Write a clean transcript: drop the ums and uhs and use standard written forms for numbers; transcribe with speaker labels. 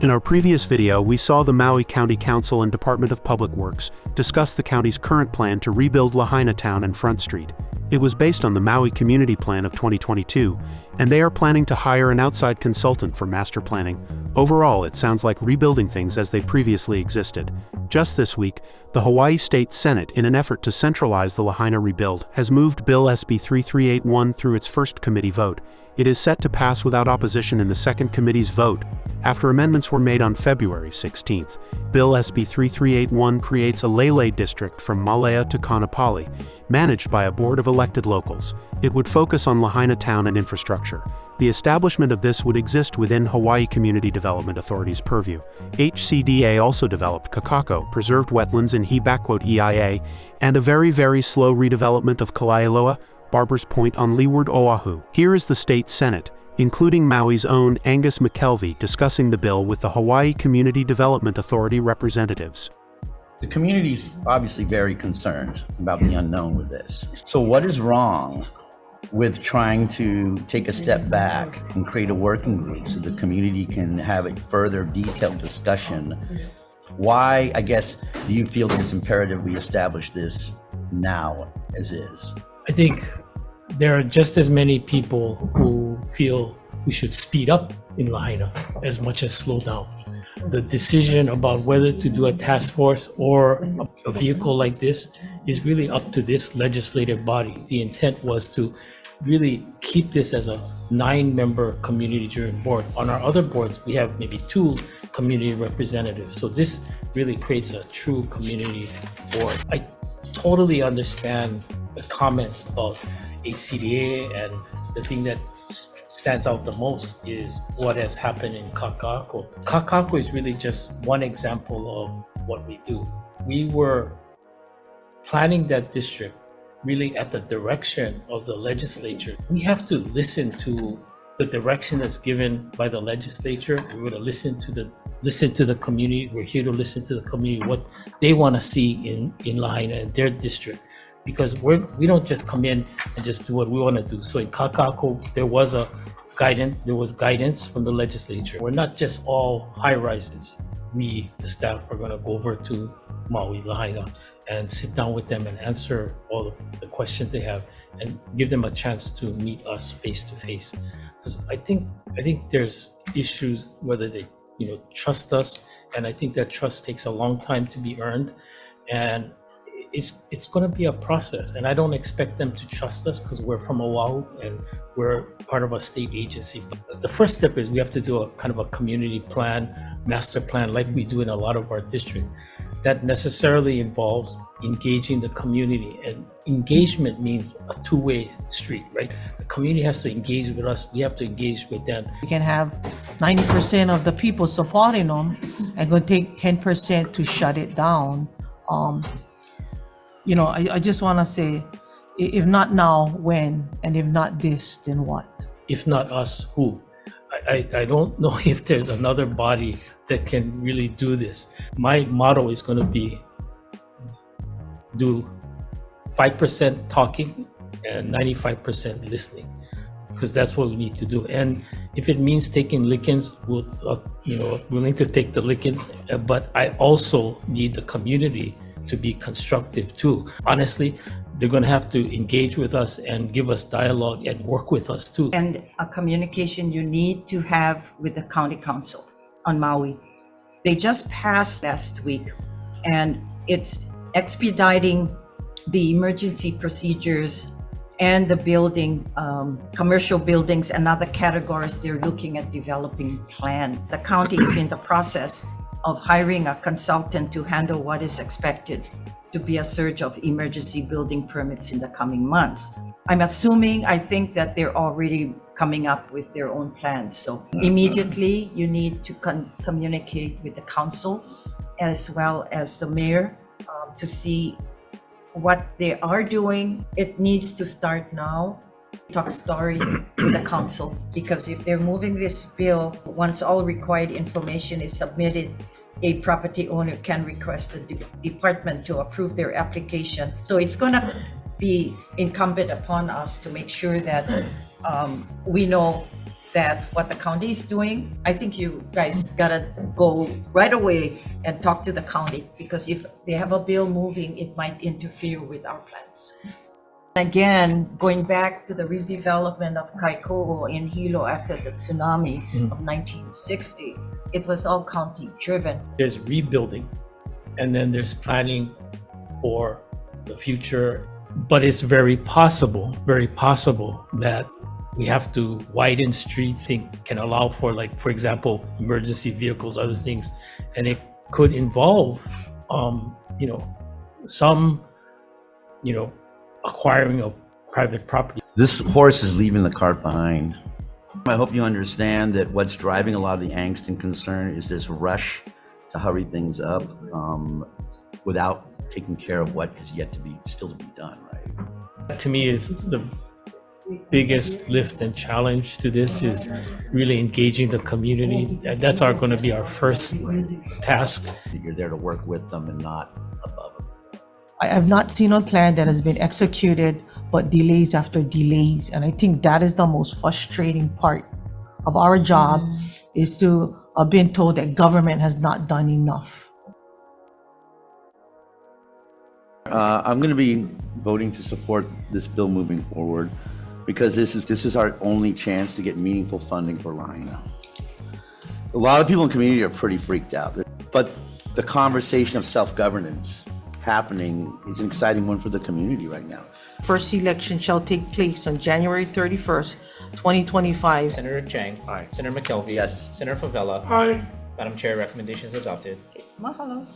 Speaker 1: In our previous video, we saw the Maui County Council and Department of Public Works discuss the county's current plan to rebuild Lahaina Town and Front Street. It was based on the Maui Community Plan of 2022, and they are planning to hire an outside consultant for master planning. Overall, it sounds like rebuilding things as they previously existed. Just this week, the Hawaii State Senate, in an effort to centralize the Lahaina rebuild, has moved Bill SB 3381 through its first committee vote. It is set to pass without opposition in the second committee's vote, after amendments were made on February 16th. Bill SB 3381 creates a Lele district from Malea to Kaanapali, managed by a board of elected locals. It would focus on Lahaina Town and infrastructure. The establishment of this would exist within Hawaii Community Development Authority's purview. HCDA also developed Kakako, preserved wetlands in He/EIA, and a very slow redevelopment of Kalailoa, Barber's Point on Leeward Oahu. Here is the state senate, including Maui's own Angus McKelvey, discussing the bill with the Hawaii Community Development Authority representatives.
Speaker 2: The community is obviously very concerned about the unknown with this. So what is wrong with trying to take a step back and create a working group so the community can have a further detailed discussion? Why, I guess, do you feel it's imperative we establish this now as is?
Speaker 3: I think there are just as many people who feel we should speed up in Lahaina as much as slow down. The decision about whether to do a task force or a vehicle like this is really up to this legislative body. The intent was to really keep this as a 9-member community driven board. On our other boards, we have maybe 2 community representatives. So this really creates a true community board. I totally understand the comments about HCDA, and the thing that stands out the most is what has happened in Kakako. Kakako is really just one example of what we do. We were planning that district really at the direction of the legislature. We have to listen to the direction that's given by the legislature. We're going to listen to the community. We're here to listen to the community, what they want to see in Lahaina and their district. Because we don't just come in and just do what we want to do. So in Kakako, there was guidance from the legislature. We're not just all high rises. We, the staff, are going to go over to Maui, Lahaina, and sit down with them and answer all the questions they have and give them a chance to meet us face to face. Because I think there's issues whether they trust us, and I think that trust takes a long time to be earned, and it's going to be a process. And I don't expect them to trust us because we're from Oahu and we're part of a state agency. But the first step is we have to do a kind of a community plan, master plan, like we do in a lot of our district. That necessarily involves engaging the community, and engagement means a two-way street, right? The community has to engage with us. We have to engage with them.
Speaker 4: We can have 90% of the people supporting them and going to take 10% to shut it down. I just want to say, if not now, when? And if not this, then what?
Speaker 3: If not us, who? I don't know if there's another body that can really do this. My motto is going to be do 5% talking and 95% listening, because that's what we need to do. And if it means taking lickings, we'll, willing to take the lickings. But I also need the community to be constructive too. Honestly, they're going to have to engage with us and give us dialogue and work with us too.
Speaker 5: And a communication you need to have with the county council on Maui. They just passed last week, and it's expediting the emergency procedures and the building, commercial buildings and other categories. They're looking at developing plan. The county is in the process of hiring a consultant to handle what is expected to be a surge of emergency building permits in the coming months. I think that they're already coming up with their own plans. So immediately you need to communicate with the council as well as the mayor to see what they are doing. It needs to start now. Talk story to the council, because if they're moving this bill, once all required information is submitted, a property owner can request the department to approve their application. So it's going to be incumbent upon us to make sure that we know that what the county is doing, I think you guys gotta go right away and talk to the county, because if they have a bill moving, it might interfere with our plans. Again, going back to the redevelopment of Kaiko'o in Hilo after the tsunami of 1960, it was all county driven.
Speaker 3: There's rebuilding, and then there's planning for the future. But it's very possible that we have to widen streets and can allow for, like, for example, emergency vehicles, other things, and it could involve, some, acquiring of private property.
Speaker 2: This horse is leaving the cart behind. I hope you understand that what's driving a lot of the angst and concern is this rush to hurry things up without taking care of what is yet to be still to be done, right?
Speaker 3: To me, is the biggest lift and challenge to this is really engaging the community. That's going to be our first task.
Speaker 2: That you're there to work with them and not above them.
Speaker 4: I have not seen a plan that has been executed, but delays after delays. And I think that is the most frustrating part of our job, is to have been told that government has not done enough.
Speaker 2: I'm going to be voting to support this bill moving forward, because this is our only chance to get meaningful funding for Lahaina. A lot of people in the community are pretty freaked out, but the conversation of self-governance happening is an exciting one for the community right now.
Speaker 4: First election shall take place on January 31st, 2025.
Speaker 6: Senator Chang. Aye. Senator McKelvey.
Speaker 2: Yes.
Speaker 6: Senator Favela.
Speaker 3: Aye.
Speaker 6: Madam Chair, recommendations adopted.
Speaker 5: Mahalo.